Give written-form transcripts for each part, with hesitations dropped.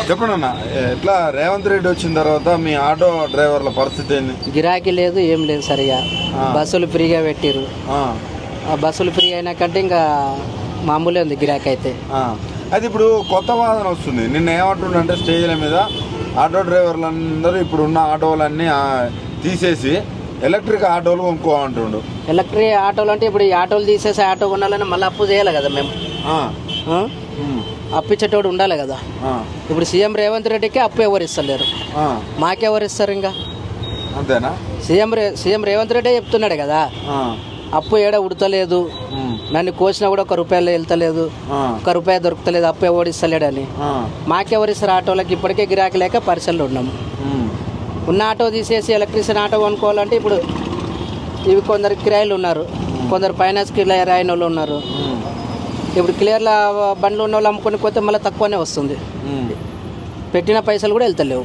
చెప్పండి అన్న, ఎట్లా రేవంత్ రెడ్డి వచ్చిన తర్వాత మీ ఆటో డ్రైవర్ల పరిస్థితి ఏంది? గిరాకీ లేదు, ఏం లేదు సరిగా. బస్సులు ఫ్రీగా పెట్టిర్రు. బస్సులు ఫ్రీ అయినాకంటే ఇంకా మామూలే ఉంది గిరాకీ అయితే. అది ఇప్పుడు కొత్త వాదన వస్తుంది. నిన్న ఏమంటుండంటే స్టేజ్ల మీద ఆటో డ్రైవర్లందరూ ఇప్పుడున్న ఆటోలన్నీ తీసేసి ఎలక్ట్రిక్ ఆటోలు కొనుక్కో అంటుండు. ఎలక్ట్రిక్ ఆటోలు అంటే ఇప్పుడు ఈ ఆటోలు తీసేసి ఆటో కొనాలని మళ్ళీ అప్పు చేయాలి కదా మేము. అప్పు ఇచ్చేటోడు ఉండాలి కదా. ఇప్పుడు సీఎం రేవంత్ రెడ్డికి అప్పు ఎవరు ఇస్తలేరు, మాకెవరు ఇస్తారు? ఇంకా అంతేనా? సీఎం రేవంత్ రెడ్డి చెప్తున్నాడు కదా, అప్పు ఏడ ఉడతలేదు, నన్ను కోసినా కూడా ₹1 వెళ్తలేదు, ₹1 దొరుకుతలేదు, అప్పు ఎవరు ఇస్తలేడని. మాకెవరు ఇస్తారు? ఆటోలకి ఇప్పటికే గిరాకీ లేక పరిసరలో ఉన్నాము. ఉన్న ఆటో తీసేసి ఎలక్ట్రిసిటీ ఆటో కొనుక్కోవాలంటే ఇప్పుడు ఇవి కొందరు కిరాయిలు ఉన్నారు, కొందరు ఫైనాన్స్ కిరాయి రాయిన వాళ్ళు ఉన్నారు. ఇప్పుడు క్లియర్ల బండ్లు ఉన్న వాళ్ళు అమ్ముకొని పోతే మళ్ళీ తక్కువనే వస్తుంది, పెట్టిన పైసలు కూడా వెళ్తలేవు.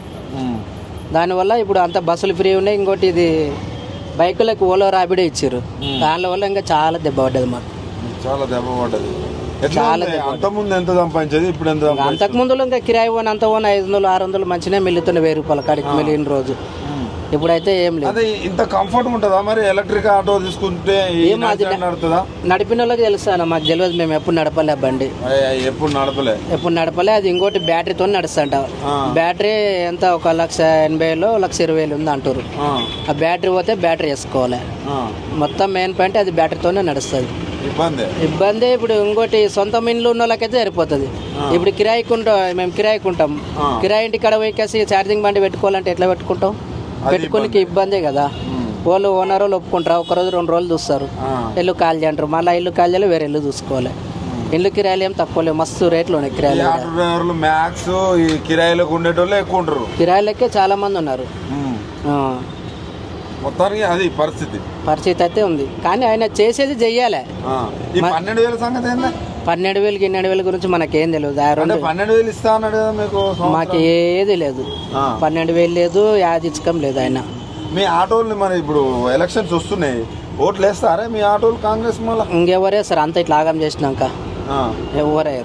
దానివల్ల ఇప్పుడు అంత బస్సులు ఫ్రీ ఉన్నాయి. ఇంకోటి ఇది బైకులకు ఓలో రాబిడే ఇచ్చారు, దానివల్ల ఇంకా చాలా దెబ్బ పడ్డది మాకు. చాలా దెబ్బ పడ్డది. అంతకుముందు ఎంత సంపాదించేది, ఇప్పుడు ఎంత? అంతకు ముందులో ఇంకా కిరాయి పోని అంత పోని 500-600 మంచిగా మిల్లుతున్నాయి, ₹1000 కాడికి మిల్లిన రోజు. ఇప్పుడైతే ఏం లేదు. అదే ఇంత కంఫర్ట్ ఉంటుందా మరి? ఎలక్ట్రిక్ ఆటో తీసుకుంటే నడుతుందా? నడిపిన వాళ్ళకి తెలుస్తాను, మాకు తెలియదు. మేము ఎప్పుడు నడపలే బండి, ఎప్పుడు నడపలే. అది ఇంకోటి బ్యాటరీతో నడుస్తుంట. బ్యాటరీ ఎంత ఒక 1,80,000 1,20,000 ఉంది అంటారు. ఆ బ్యాటరీ పోతే బ్యాటరీ వేసుకోవాలి. మొత్తం మెయిన్ పాయింట్ అది బ్యాటరీతోనే నడుస్తుంది. ఇబ్బంది. ఇప్పుడు ఇంకోటి సొంత ఇండ్లు ఉన్న వాళ్ళకైతే సరిపోతుంది. ఇప్పుడు మేము కిరాయికి ఉంటాం. కిరాయి ఇంటి కాడ పోయికేసి ఛార్జింగ్ బండి పెట్టుకోవాలంటే ఎట్లా పెట్టుకుంటాం? పెట్టుకోనికి ఇబ్బందే కదా. వాళ్ళు ఓనర్ వాళ్ళు ఒప్పుకుంటారు, 1 రోజు 2 రోజులు చూస్తారు, ఇల్లు ఖాళీ అంటారు. మళ్ళీ ఇల్లు ఖాళీ చేయాలి, వేరే ఇల్లు చూసుకోవాలి. ఇల్లు కిరాయిలు ఏం తక్కువ లేవు, మస్తు రేట్లు ఉన్నాయి కిరాయిలు. కిరాయిలకే చాలా మంది ఉన్నారు. మొత్తానికి అది పరిస్థితి అయితే ఉంది. కానీ ఆయన చేసేది చెయ్యాలి. 12,000 సంగతి ఏందా? 12,000 12,000 గురించి మనకేం తెలియదు. 12,000 ఇస్తా అన్నాడు కదా మీకు. మాకు ఏది లేదు, 12,000 లేదు, యాదిచ్చకం లేదు ఆయన. మీ ఆటోలు మరి ఇప్పుడు ఎలక్షన్స్ వస్తున్నాయి, ఓట్లు వేస్తారా మీ ఆటోలు కాంగ్రెస్? మళ్ళీ ఇంకెవరే సార్ అంత ఇట్లా ఆగం చేసినాక ఎవరే